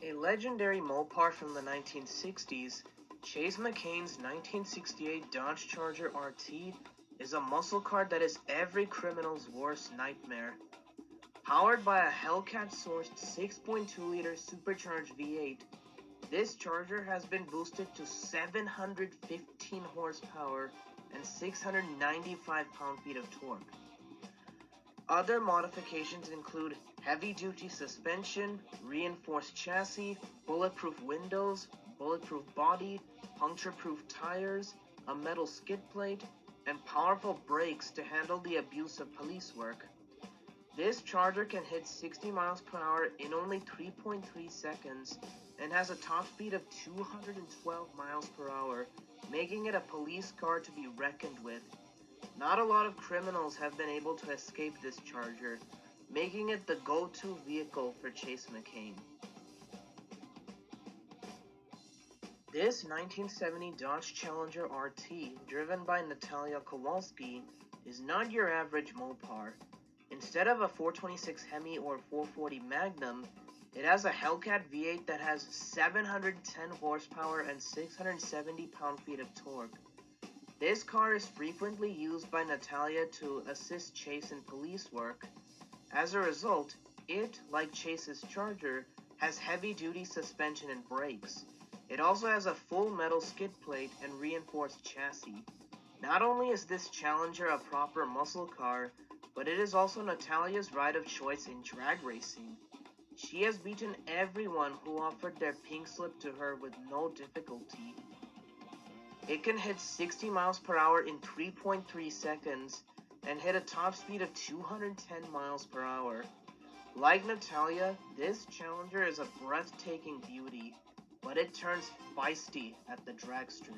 A legendary Mopar from the 1960s, Chase McCain's 1968 Dodge Charger RT is a muscle car that is every criminal's worst nightmare. Powered by a Hellcat-sourced 6.2-liter supercharged V8, this Charger has been boosted to 715 horsepower and 695 pound-feet of torque. Other modifications include heavy-duty suspension, reinforced chassis, bulletproof windows, bulletproof body, puncture-proof tires, a metal skid plate, and powerful brakes to handle the abuse of police work. This Charger can hit 60 miles per hour in only 3.3 seconds and has a top speed of 212 miles per hour, making it a police car to be reckoned with. Not a lot of criminals have been able to escape this Charger, making it the go-to vehicle for Chase McCain. This 1970 Dodge Challenger RT, driven by Natalia Kowalski, is not your average Mopar. Instead of a 426 Hemi or 440 Magnum, it has a Hellcat V8 that has 710 horsepower and 670 pound-feet of torque. This car is frequently used by Natalia to assist Chase in police work. As a result, it, like Chase's Charger, has heavy-duty suspension and brakes. It also has a full metal skid plate and reinforced chassis. Not only is this Challenger a proper muscle car, but it is also Natalia's ride of choice in drag racing. She has beaten everyone who offered their pink slip to her with no difficulty. It can hit 60 miles per hour in 3.3 seconds and hit a top speed of 210 miles per hour. Like Natalia, this Challenger is a breathtaking beauty, but it turns feisty at the drag strip.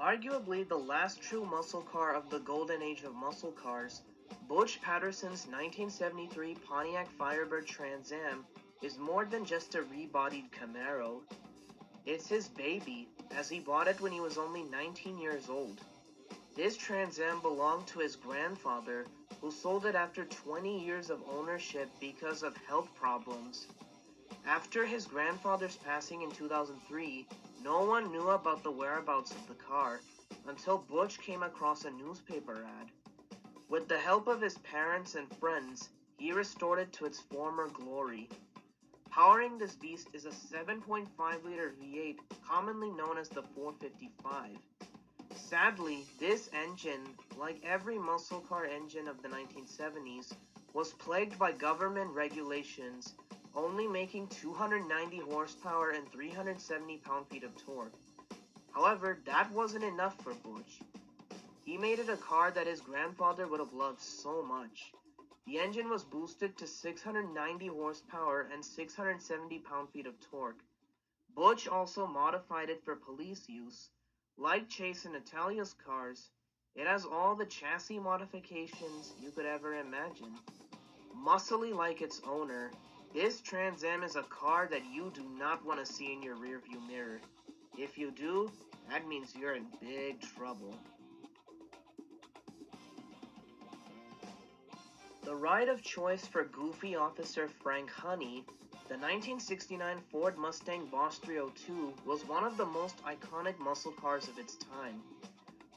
Arguably the last true muscle car of the golden age of muscle cars, Butch Patterson's 1973 Pontiac Firebird Trans Am is more than just a rebodied Camaro. It's his baby, as he bought it when he was only 19 years old. This Trans Am belonged to his grandfather, who sold it after 20 years of ownership because of health problems. After his grandfather's passing in 2003, no one knew about the whereabouts of the car until Butch came across a newspaper ad. With the help of his parents and friends, he restored it to its former glory. Powering this beast is a 7.5-liter V8, commonly known as the 455. Sadly, this engine, like every muscle car engine of the 1970s, was plagued by government regulations, only making 290 horsepower and 370 pound-feet of torque. However, that wasn't enough for Butch. He made it a car that his grandfather would have loved so much. The engine was boosted to 690 horsepower and 670 pound-feet of torque. Butch also modified it for police use. Like Chase and Natalia's cars, it has all the chassis modifications you could ever imagine. Muscly like its owner, this Trans Am is a car that you do not want to see in your rearview mirror. If you do, that means you're in big trouble. The ride of choice for goofy officer Frank Honey, the 1969 Ford Mustang Boss 302 was one of the most iconic muscle cars of its time.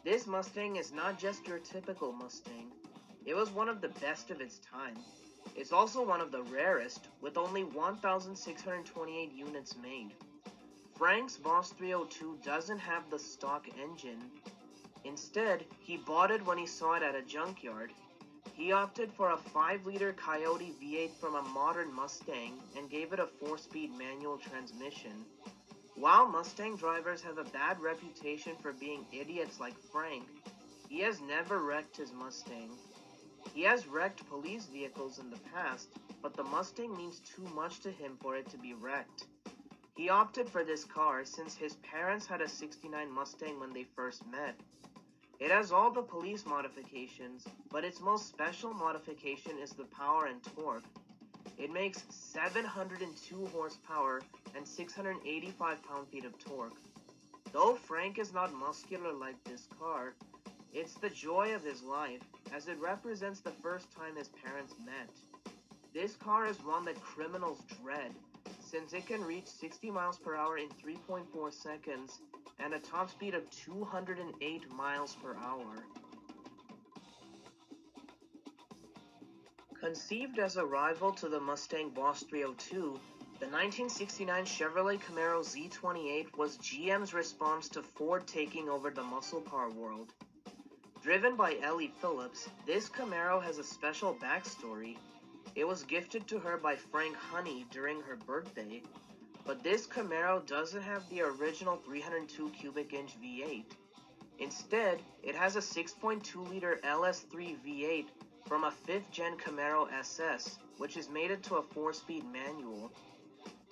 This Mustang is not just your typical Mustang. It was one of the best of its time. It's also one of the rarest, with only 1,628 units made. Frank's Boss 302 doesn't have the stock engine. Instead, he bought it when he saw it at a junkyard. He opted for a 5-liter Coyote V8 from a modern Mustang and gave it a 4-speed manual transmission. While Mustang drivers have a bad reputation for being idiots like Frank, he has never wrecked his Mustang. He has wrecked police vehicles in the past, but the Mustang means too much to him for it to be wrecked. He opted for this car since his parents had a '69 Mustang when they first met. It has all the police modifications, but its most special modification is the power and torque. It makes 702 horsepower and 685 pound-feet of torque. Though Frank is not muscular like this car, it's the joy of his life, as it represents the first time his parents met. This car is one that criminals dread, since it can reach 60 miles per hour in 3.4 seconds and a top speed of 208 miles per hour. Conceived as a rival to the Mustang Boss 302, the 1969 Chevrolet Camaro Z28 was GM's response to Ford taking over the muscle car world. Driven by Ellie Phillips, this Camaro has a special backstory. It was gifted to her by Frank Honey during her birthday, but this Camaro doesn't have the original 302 cubic inch V8. Instead, it has a 6.2-liter LS3 V8 from a 5th gen Camaro SS, which is mated to a 4-speed manual.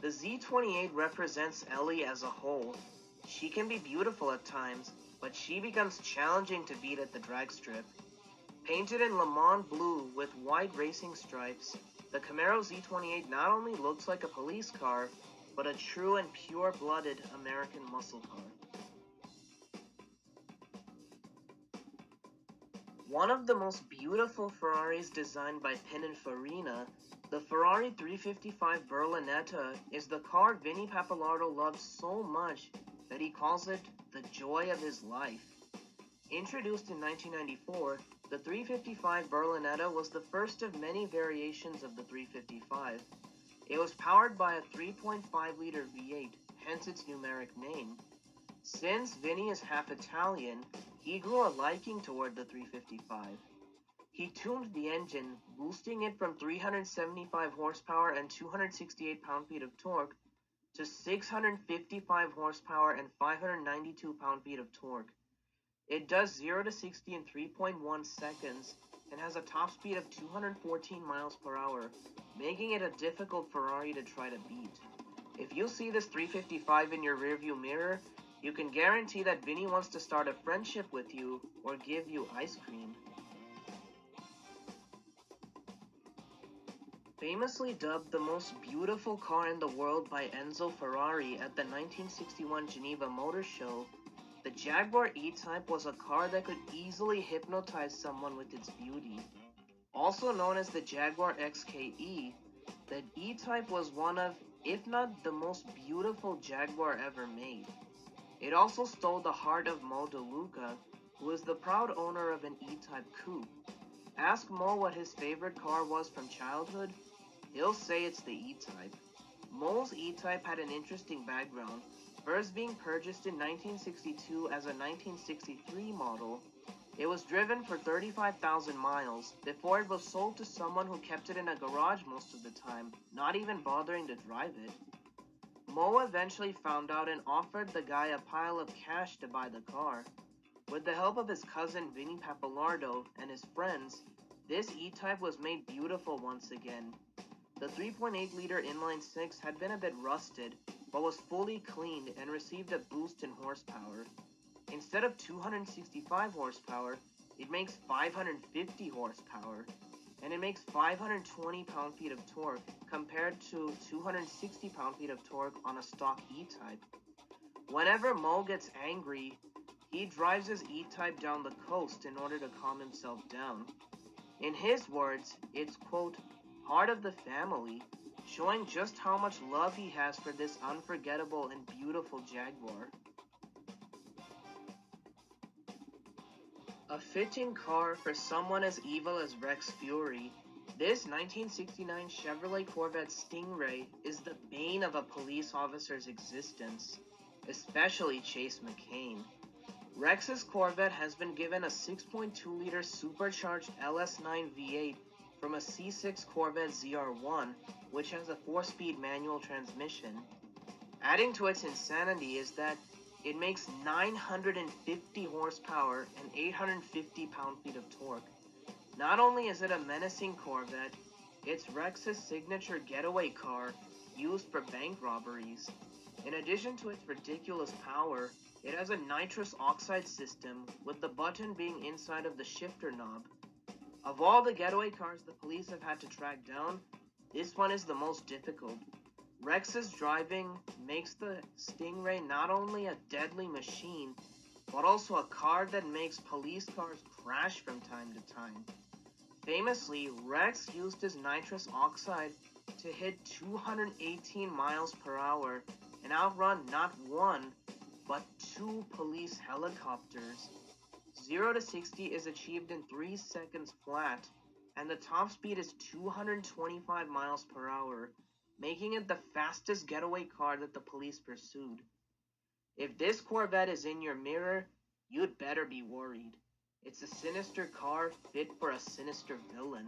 The Z28 represents Ellie as a whole. She can be beautiful at times, but she becomes challenging to beat at the drag strip. Painted in Le Mans blue with white racing stripes, the Camaro Z28 not only looks like a police car, but a true and pure-blooded American muscle car. One of the most beautiful Ferraris designed by Pininfarina, the Ferrari 355 Berlinetta, is the car Vinnie Pappalardo loves so much that he calls it the joy of his life. Introduced in 1994, the 355 Berlinetta was the first of many variations of the 355. It was powered by a 3.5-liter V8, hence its numeric name. Since Vinny is half Italian, he grew a liking toward the 355. He tuned the engine, boosting it from 375 horsepower and 268 pound-feet of torque to 655 horsepower and 592 pound-feet of torque. It does 0 to 60 in 3.1 seconds and has a top speed of 214 miles per hour, making it a difficult Ferrari to try to beat. If you see this 355 in your rearview mirror, you can guarantee that Vinny wants to start a friendship with you or give you ice cream. Famously dubbed the most beautiful car in the world by Enzo Ferrari at the 1961 Geneva Motor Show, the Jaguar E-Type was a car that could easily hypnotize someone with its beauty. Also known as the Jaguar XKE, the E-Type was one of, if not the most beautiful Jaguar ever made. It also stole the heart of Mo DeLuca, who is the proud owner of an E-Type coupe. Ask Mo what his favorite car was from childhood, he'll say it's the E-Type. Mo's E-Type had an interesting background, first being purchased in 1962 as a 1963 model. It was driven for 35,000 miles before it was sold to someone who kept it in a garage most of the time, not even bothering to drive it. Mo eventually found out and offered the guy a pile of cash to buy the car. With the help of his cousin Vinnie Pappalardo and his friends, this E-Type was made beautiful once again. The 3.8-liter inline-six had been a bit rusted, but was fully cleaned and received a boost in horsepower. Instead of 265 horsepower, it makes 550 horsepower, and it makes 520 pound-feet of torque compared to 260 pound-feet of torque on a stock E-Type. Whenever Mo gets angry, he drives his E-Type down the coast in order to calm himself down. In his words, it's, quote, heart of the family, showing just how much love he has for this unforgettable and beautiful Jaguar. A fitting car for someone as evil as Rex Fury, this 1969 Chevrolet Corvette Stingray is the bane of a police officer's existence, especially Chase McCain. Rex's Corvette has been given a 6.2-liter supercharged LS9 V8 from a C6 Corvette ZR1, which has a 4-speed manual transmission. Adding to its insanity is that it makes 950 horsepower and 850 pound-feet of torque. Not only is it a menacing Corvette, it's Rex's signature getaway car used for bank robberies. In addition to its ridiculous power, it has a nitrous oxide system, with the button being inside of the shifter knob. Of all the getaway cars the police have had to track down, this one is the most difficult. Rex's driving makes the Stingray not only a deadly machine, but also a car that makes police cars crash from time to time. Famously, Rex used his nitrous oxide to hit 218 miles per hour and outrun not one, but two police helicopters. 0 to 60 is achieved in 3 seconds flat, and the top speed is 225 miles per hour, making it the fastest getaway car that the police pursued. If this Corvette is in your mirror, you'd better be worried. It's a sinister car fit for a sinister villain.